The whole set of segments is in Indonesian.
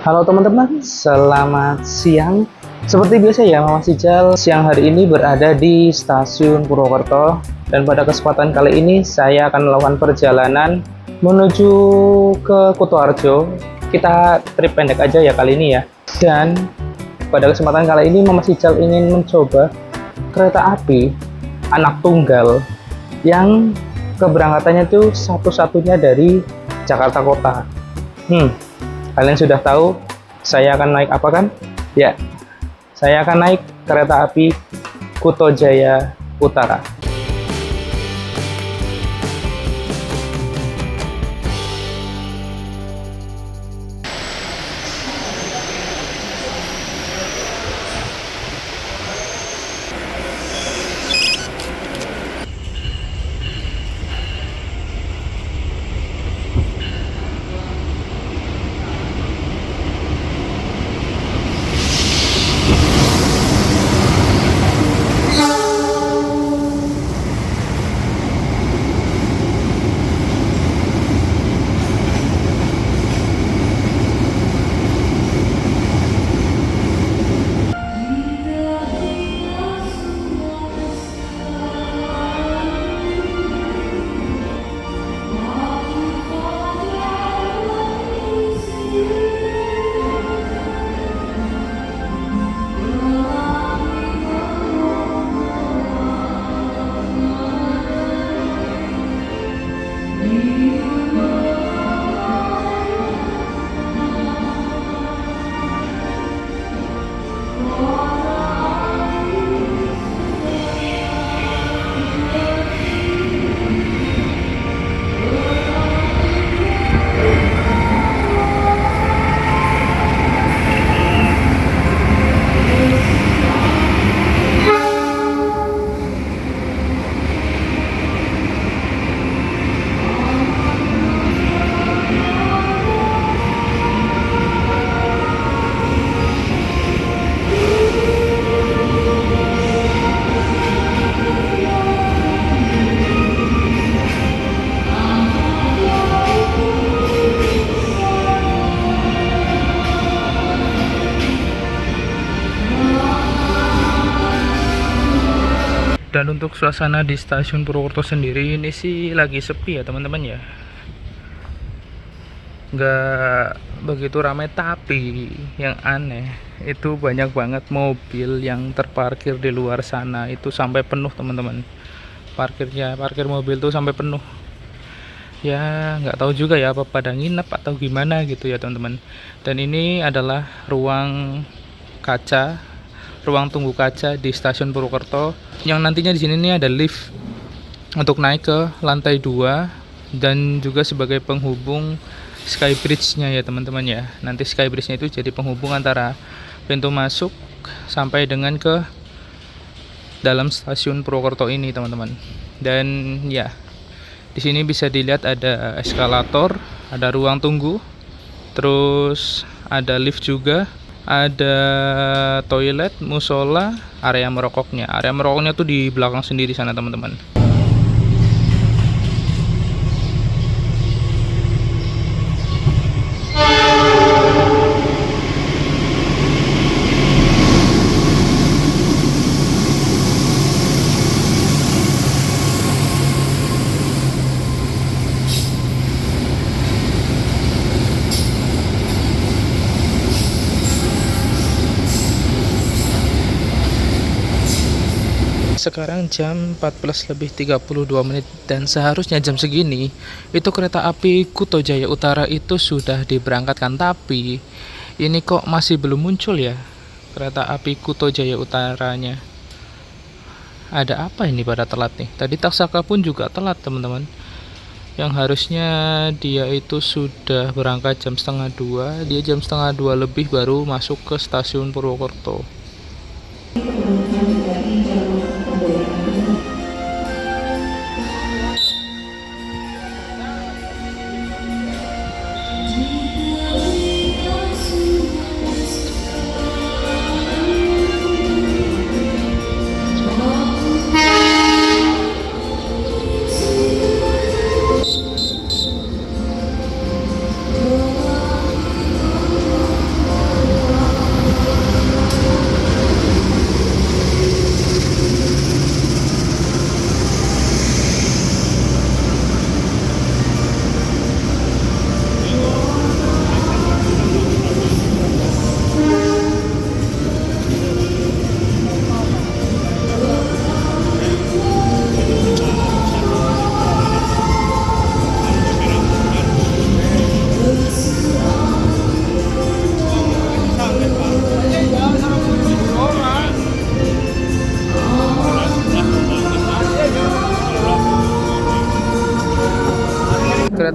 Halo teman-teman, selamat siang. Seperti biasa ya, Mama Sical siang hari ini berada di Stasiun Purwokerto. Dan pada kesempatan kali ini saya akan melakukan perjalanan menuju ke Kutoarjo. Kita trip pendek aja ya kali ini ya. Dan pada kesempatan kali ini Mama Sical ingin mencoba kereta api anak tunggal yang keberangkatannya itu satu-satunya dari Jakarta Kota. Kalian sudah tahu saya akan naik apa kan? Ya, saya akan naik kereta api Kuto Jaya Utara. Dan untuk suasana di stasiun Purwokerto sendiri ini sih lagi sepi ya teman-teman ya, nggak begitu ramai, tapi yang aneh itu banyak banget mobil yang terparkir di luar sana itu sampai penuh teman-teman. Parkir mobil tuh sampai penuh ya, nggak tahu juga ya apa pada nginep atau gimana gitu ya teman-teman. Dan ini adalah ruang tunggu kaca di stasiun Purwokerto, yang nantinya di sini nih ada lift untuk naik ke lantai 2 dan juga sebagai penghubung Skybridge-nya ya teman-teman ya. Nanti Skybridge-nya itu jadi penghubung antara pintu masuk sampai dengan ke dalam stasiun Purwokerto ini teman-teman. Dan ya, di sini bisa dilihat ada eskalator, ada ruang tunggu, terus ada lift juga, ada toilet, musola, area merokoknya. Area merokoknya tuh di belakang sendiri sana teman-teman. Sekarang jam 14:32 dan seharusnya jam segini itu kereta api Kuto Jaya Utara itu sudah diberangkatkan, tapi ini kok masih belum muncul ya kereta api Kuto Jaya Utaranya. Ada apa ini pada telat nih? Tadi Taksaka pun juga telat teman-teman, yang harusnya dia itu sudah berangkat jam 1:30, dia jam 1:30 lebih baru masuk ke stasiun Purwokerto.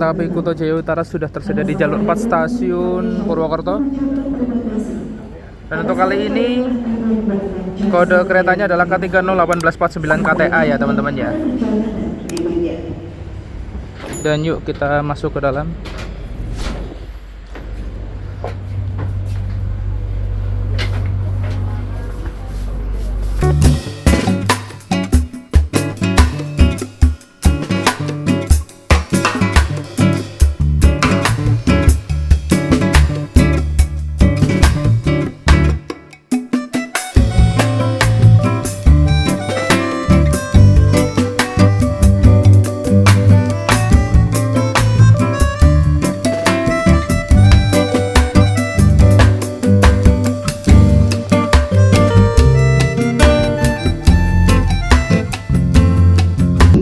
kereta api Kuto Jaya Utara sudah tersedia di jalur 4 stasiun Purwokerto. Dan untuk kali ini kode keretanya adalah K301849 KTA ya teman-teman ya. Dan yuk kita masuk ke dalam.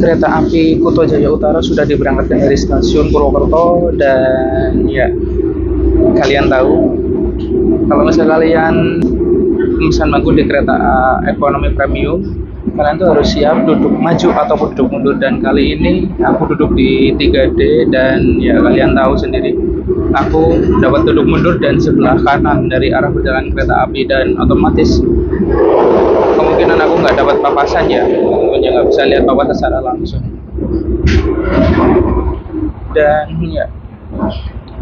Kereta api Kuto Jaya Utara sudah diberangkatkan dari stasiun Purwokerto. Dan ya, kalian tahu kalau misalnya kalian pemesan bangku di kereta ekonomi premium, kalian tuh harus siap duduk maju ataupun duduk mundur. Dan kali ini aku duduk di 3D, dan ya kalian tahu sendiri aku dapat duduk mundur dan sebelah kanan dari arah perjalanan kereta api, dan otomatis kemungkinan aku nggak dapat papasan ya, nggak bisa lihat papasan secara langsung. Dan ya,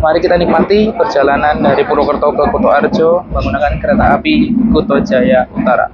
mari kita nikmati perjalanan dari Purwokerto ke Kutoarjo menggunakan kereta api Kuto Jaya Utara.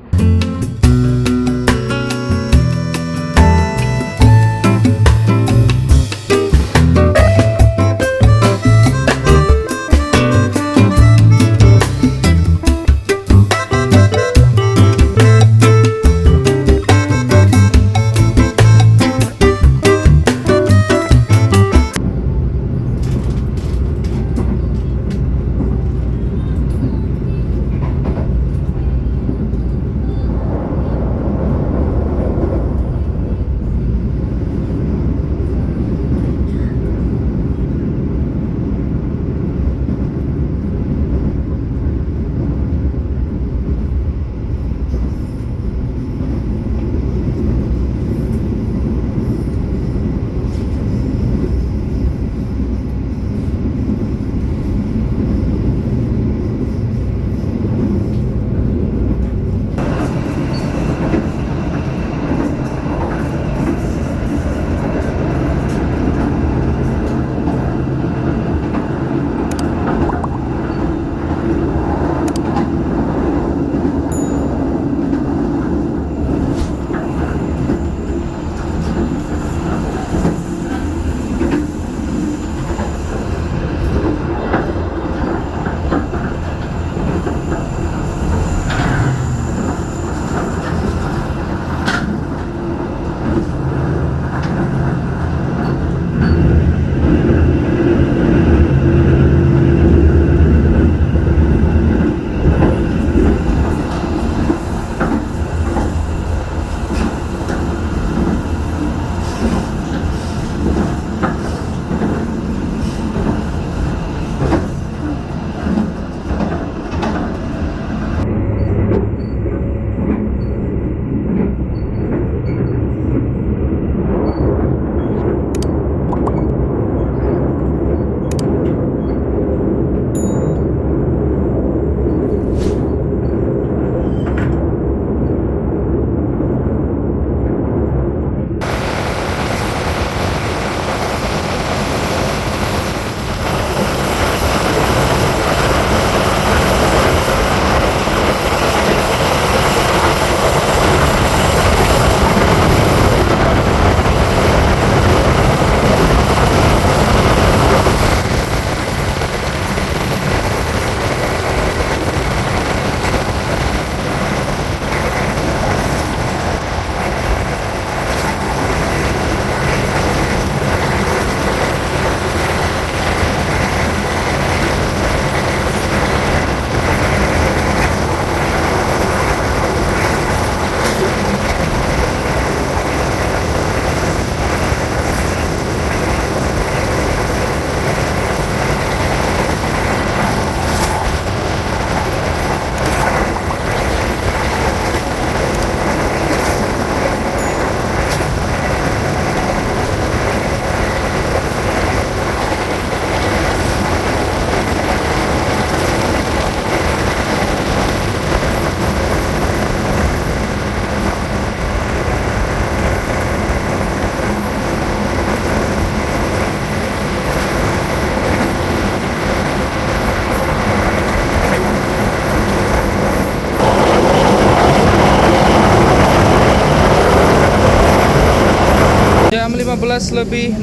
15:06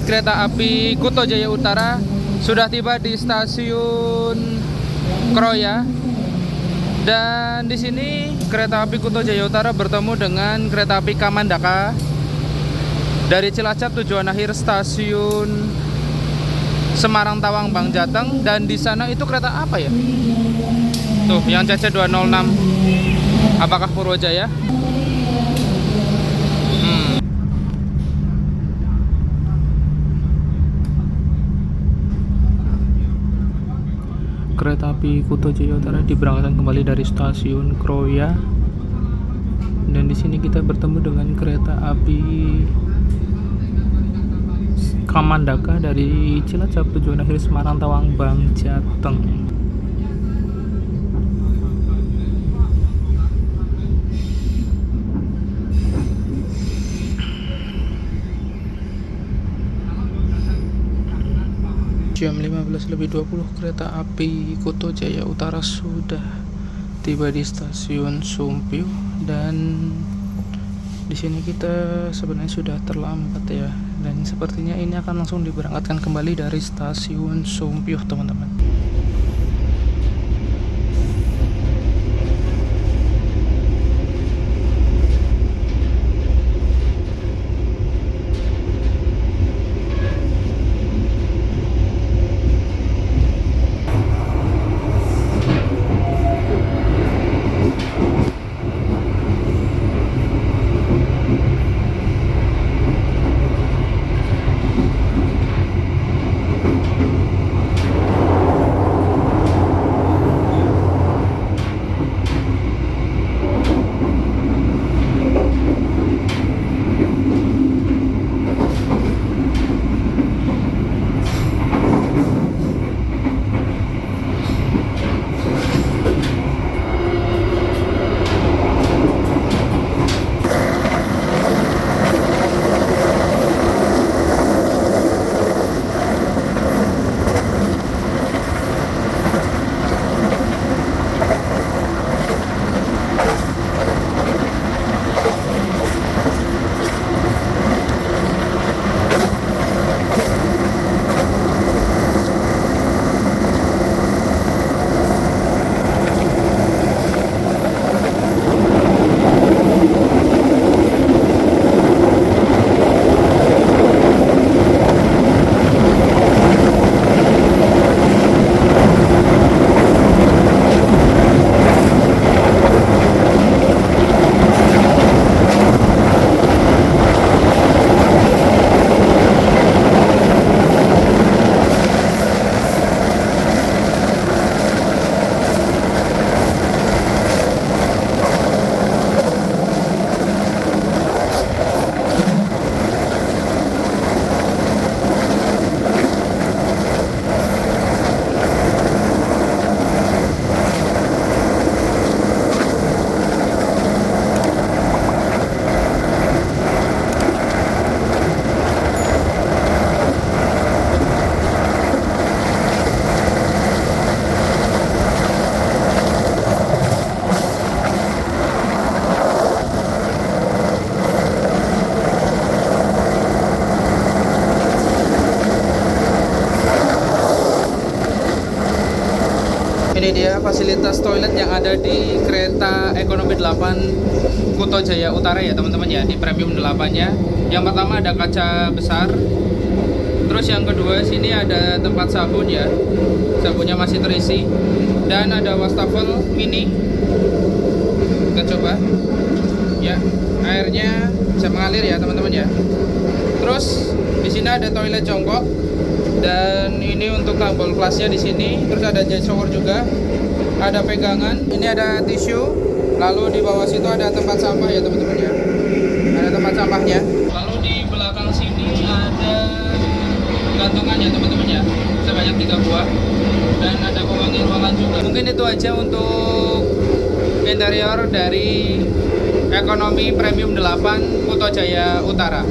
kereta api Kuto Jaya Utara sudah tiba di stasiun Kroya. Dan di sini kereta api Kuto Jaya Utara bertemu dengan kereta api Kamandaka dari Cilacap tujuan akhir stasiun Semarang Tawang Bang Jateng. Dan di sana itu kereta apa ya? Tuh, yang CC 206. Apakah Purwojaya? Kereta api Kuto Jaya Utara diberangkatkan kembali dari stasiun Kroya. Dan di sini kita bertemu dengan kereta api Kamandaka dari Cilacap tujuan akhir Semarang Tawang Bang Jateng. Jam 15:20 kereta api Kuto Jaya Utara sudah tiba di stasiun Sumpih. Dan di sini kita sebenarnya sudah terlambat ya, dan sepertinya ini akan langsung diberangkatkan kembali dari stasiun Sumpih, teman-teman. Ini dia fasilitas toilet yang ada di kereta ekonomi 8 Kuto Jaya Utara ya teman-teman ya, di premium 8-nya. Yang pertama ada kaca besar. Terus yang kedua sini ada tempat sabun ya. Sabunnya masih terisi. Dan ada wastafel mini. Kita coba. Ya, airnya bisa mengalir ya teman-teman ya. Terus di sini ada toilet jongkok. Dan ini untuk kabel kelasnya di sini. Terus ada jet shower juga. Ada pegangan. Ini ada tisu. Lalu di bawah situ ada tempat sampah ya teman-teman ya. Ada tempat sampahnya. Lalu di belakang sini ada gantungannya teman-teman ya. Sebanyak 3 buah. Dan ada pewangi ruangan juga. Mungkin itu aja untuk interior dari ekonomi premium 8 Kuto Jaya Utara.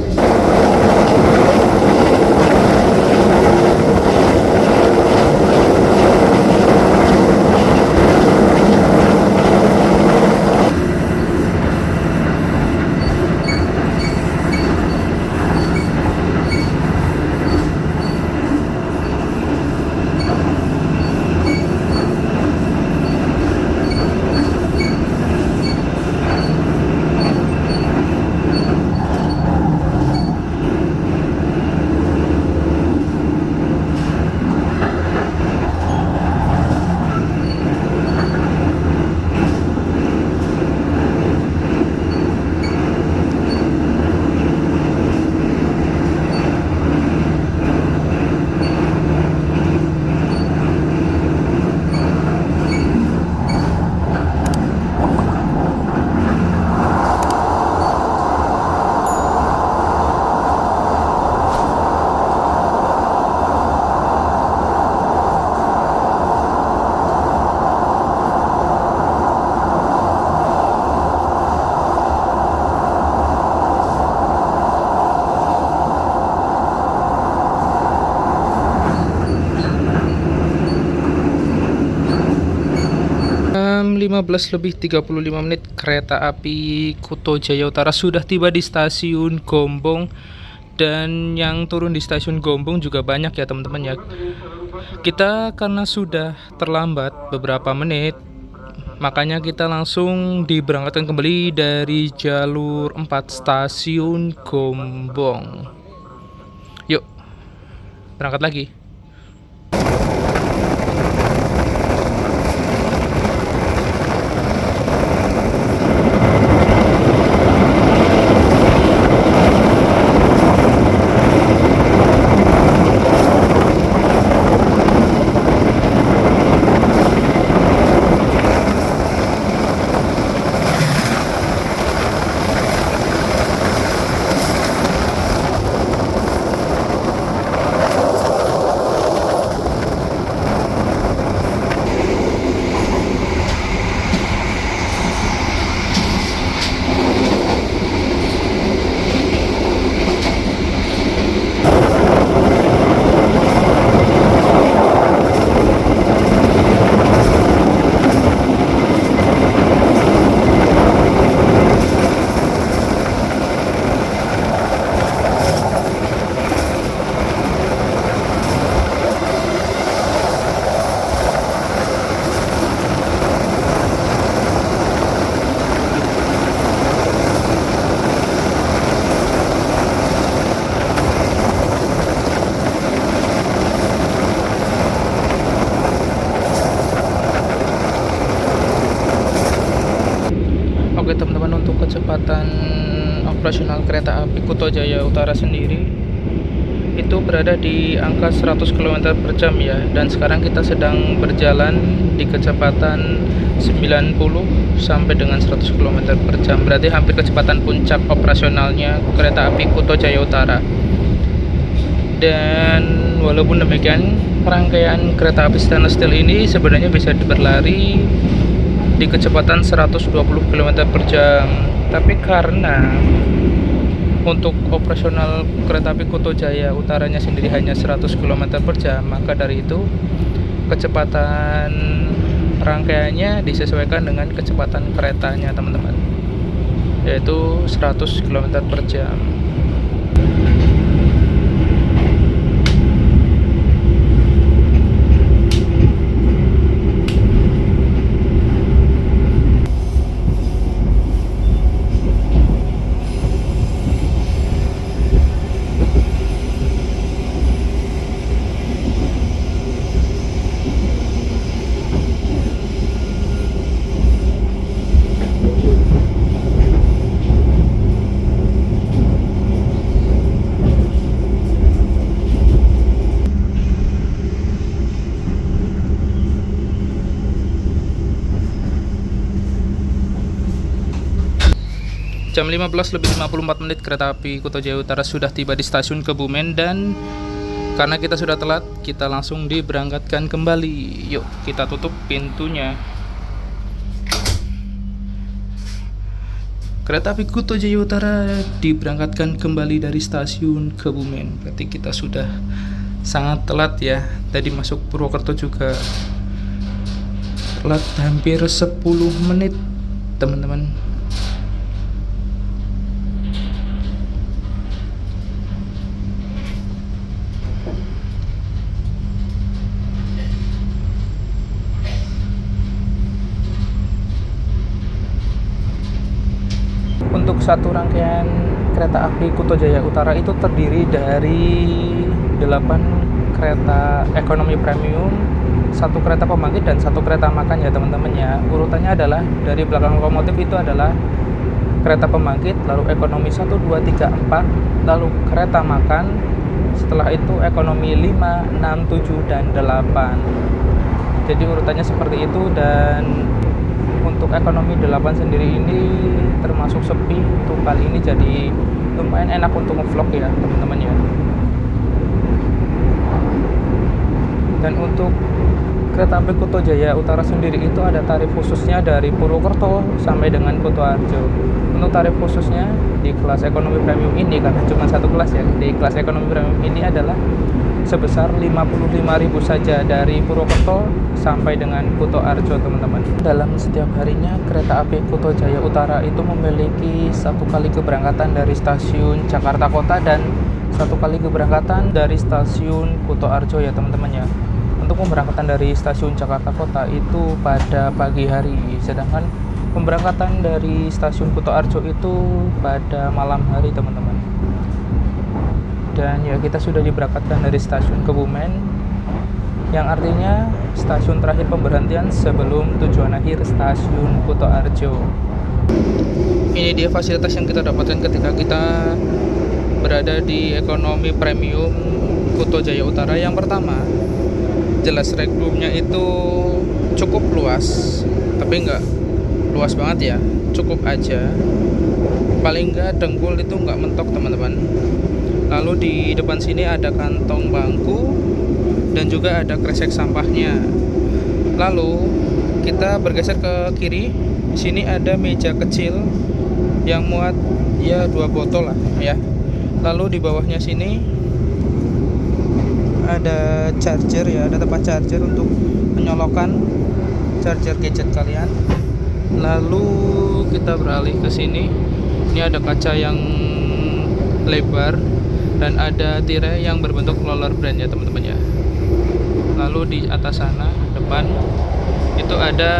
Jam 15:35 kereta api Kuto Jaya Utara sudah tiba di stasiun Gombong, dan yang turun di stasiun Gombong juga banyak ya teman-teman ya. Kita karena sudah terlambat beberapa menit, makanya kita langsung diberangkatkan kembali dari jalur 4 stasiun Gombong. Yuk, berangkat lagi. Oke teman-teman, untuk kecepatan operasional kereta api Kuto Jaya Utara sendiri itu berada di angka 100 km per jam ya, dan sekarang kita sedang berjalan di kecepatan 90 sampai dengan 100 km per jam, berarti hampir kecepatan puncak operasionalnya kereta api Kuto Jaya Utara. Dan walaupun demikian, rangkaian kereta api stainless steel ini sebenarnya bisa berlari di kecepatan 120 km per jam, tapi karena untuk operasional kereta api Kuto Jaya Utaranya sendiri hanya 100 km per jam, maka dari itu kecepatan rangkaiannya disesuaikan dengan kecepatan keretanya teman-teman, yaitu 100 km per jam. Jam 15:54 kereta api Kuto Jaya Utara sudah tiba di stasiun Kebumen, dan karena kita sudah telat, kita langsung diberangkatkan kembali. Yuk, kita tutup pintunya. Kereta api Kuto Jaya Utara diberangkatkan kembali dari stasiun Kebumen. Berarti kita sudah sangat telat ya. Tadi masuk Purwokerto juga telat hampir 10 menit, teman-teman. Untuk satu rangkaian kereta api Kuto Jaya Utara itu terdiri dari 8 kereta ekonomi premium, 1 kereta pembangkit, dan 1 kereta makan ya teman-teman ya. Urutannya adalah dari belakang lokomotif itu adalah kereta pembangkit, lalu ekonomi 1, 2, 3, 4, lalu kereta makan, setelah itu ekonomi 5, 6, 7, dan 8. Jadi urutannya seperti itu. Dan untuk ekonomi 8 sendiri ini termasuk sepi untuk kali ini, jadi lumayan enak untuk ngevlog ya teman-teman ya. Dan untuk kereta api Kuto Jaya Utara sendiri itu ada tarif khususnya dari Purwokerto sampai dengan Kutoarjo. Untuk tarif khususnya di kelas ekonomi premium ini, karena cuma satu kelas ya, di kelas ekonomi premium ini adalah sebesar 55.000 saja dari Purwokerto sampai dengan Kutoarjo, teman-teman. Dalam setiap harinya kereta api Kuto Jaya Utara itu memiliki satu kali keberangkatan dari stasiun Jakarta Kota dan satu kali keberangkatan dari stasiun Kutoarjo ya, teman-teman ya. Untuk pemberangkatan dari stasiun Jakarta Kota itu pada pagi hari, sedangkan pemberangkatan dari stasiun Kutoarjo itu pada malam hari, teman-teman. Dan ya, kita sudah diberangkatkan dari stasiun Kebumen, yang artinya stasiun terakhir pemberhentian sebelum tujuan akhir stasiun Kutoarjo. Ini dia fasilitas yang kita dapatkan ketika kita berada di ekonomi premium Kuto Jaya Utara. Yang pertama, jelas regroomnya itu cukup luas, tapi nggak luas banget ya, cukup aja. Paling nggak dengkul itu nggak mentok, teman-teman. Lalu di depan sini ada kantong bangku dan juga ada kresek sampahnya. Lalu kita bergeser ke kiri. Di sini ada meja kecil yang muat ya 2 botol lah ya. Lalu di bawahnya sini ada charger ya, ada tempat charger untuk menyolokkan charger gadget kalian. Lalu kita beralih ke sini. Ini ada kaca yang lebar dan ada tirai yang berbentuk roller brand ya, teman-teman ya. Lalu di atas sana depan itu ada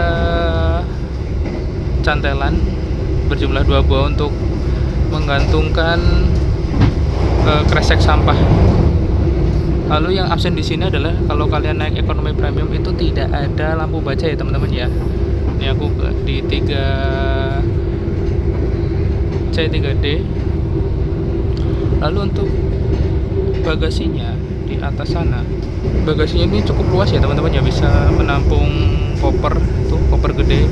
cantelan berjumlah 2 buah untuk menggantungkan kresek sampah. Lalu yang absen di sini adalah kalau kalian naik ekonomi premium itu tidak ada lampu baca ya, teman-teman ya. Ini aku di 3C3D. Lalu untuk bagasinya di atas sana, bagasinya ini cukup luas ya, teman-teman ya, bisa menampung koper, tuh koper gede.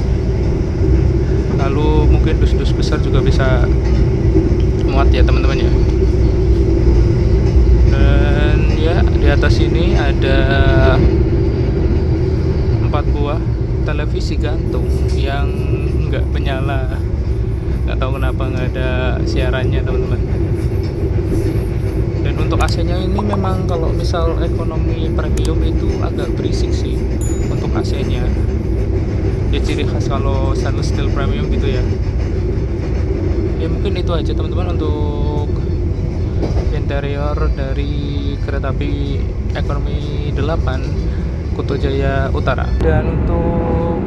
Lalu mungkin dus-dus besar juga bisa muat ya, teman-teman ya. Dan ya di atas ini ada 4 buah televisi gantung yang nggak menyala, nggak tahu kenapa nggak ada siarannya, teman-teman. Dan untuk AC-nya ini memang kalau misal ekonomi premium itu agak berisik sih untuk AC-nya. Ya ciri khas kalau stainless steel premium gitu ya. Ya mungkin itu aja, teman-teman, untuk interior dari kereta api ekonomi 8 Kuto Jaya Utara. Dan untuk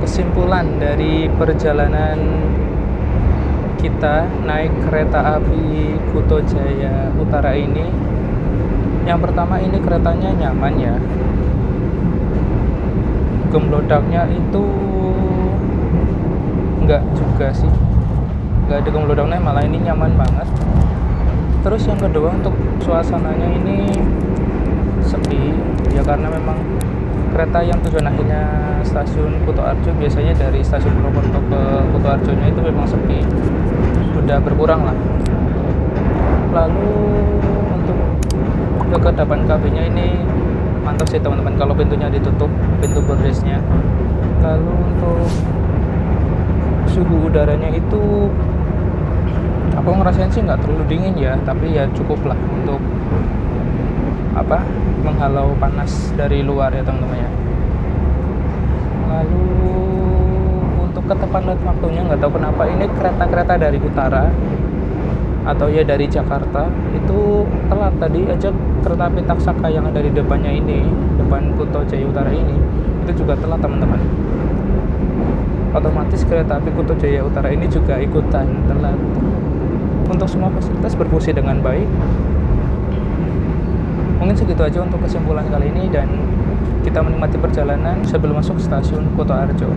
kesimpulan dari perjalanan kita naik kereta api Kuto Jaya Utara ini, yang pertama ini keretanya nyaman ya. Gemblodaknya itu enggak juga sih, enggak ada gemblodaknya, malah ini nyaman banget. Terus yang kedua, untuk suasananya ini sepi ya, karena memang kereta yang tujuan akhirnya stasiun Kutoarjo, biasanya dari stasiun Purwokerto ke Kutoarjonya itu memang sepi, sudah berkurang lah. Lalu untuk kekedapan kabinnya ini mantap sih, teman-teman, kalau pintunya ditutup, pintu boardresnya. Lalu untuk suhu udaranya itu aku ngerasain sih nggak terlalu dingin ya, tapi ya cukup lah untuk menghalau panas dari luar ya, teman-teman ya. Lalu untuk ketepatan waktunya nggak tahu kenapa ini kereta-kereta dari utara atau ya dari Jakarta itu telat. Tadi aja kereta api Taksaka yang ada di depannya ini, depan Kuto Jaya Utara ini, itu juga telat, teman-teman. Otomatis kereta api Kuto Jaya Utara ini juga ikutan telat. Untuk semua fasilitas berfungsi dengan baik. Mungkin segitu aja untuk kesimpulan kali ini, dan kita menikmati perjalanan sebelum masuk stasiun Kutoarjo.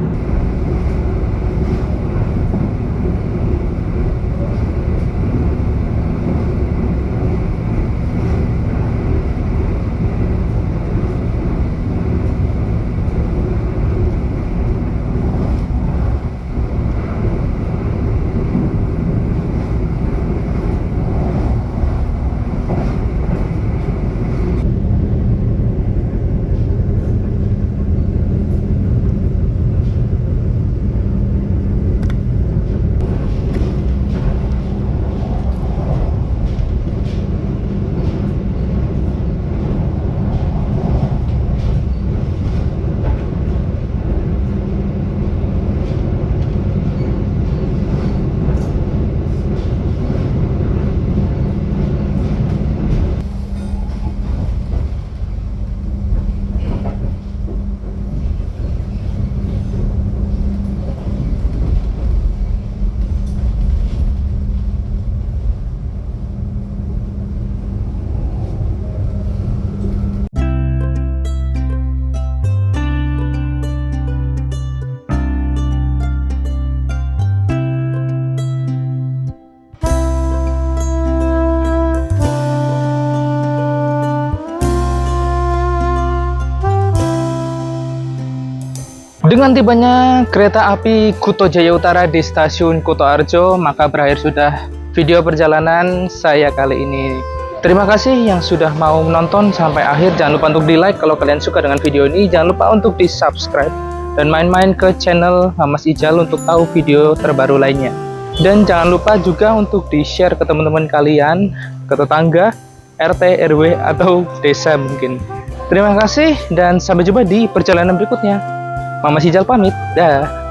Dengan tibanya kereta api Kuto Jaya Utara di stasiun Kuto Arjo, maka berakhir sudah video perjalanan saya kali ini. Terima kasih yang sudah mau menonton sampai akhir. Jangan lupa untuk di like kalau kalian suka dengan video ini. Jangan lupa untuk di subscribe dan main-main ke channel Mas Ijal untuk tahu video terbaru lainnya. Dan jangan lupa juga untuk di share ke teman-teman kalian, ke tetangga, RT, RW, atau desa mungkin. Terima kasih dan sampai jumpa di perjalanan berikutnya. Mas Ijal pamit, dah.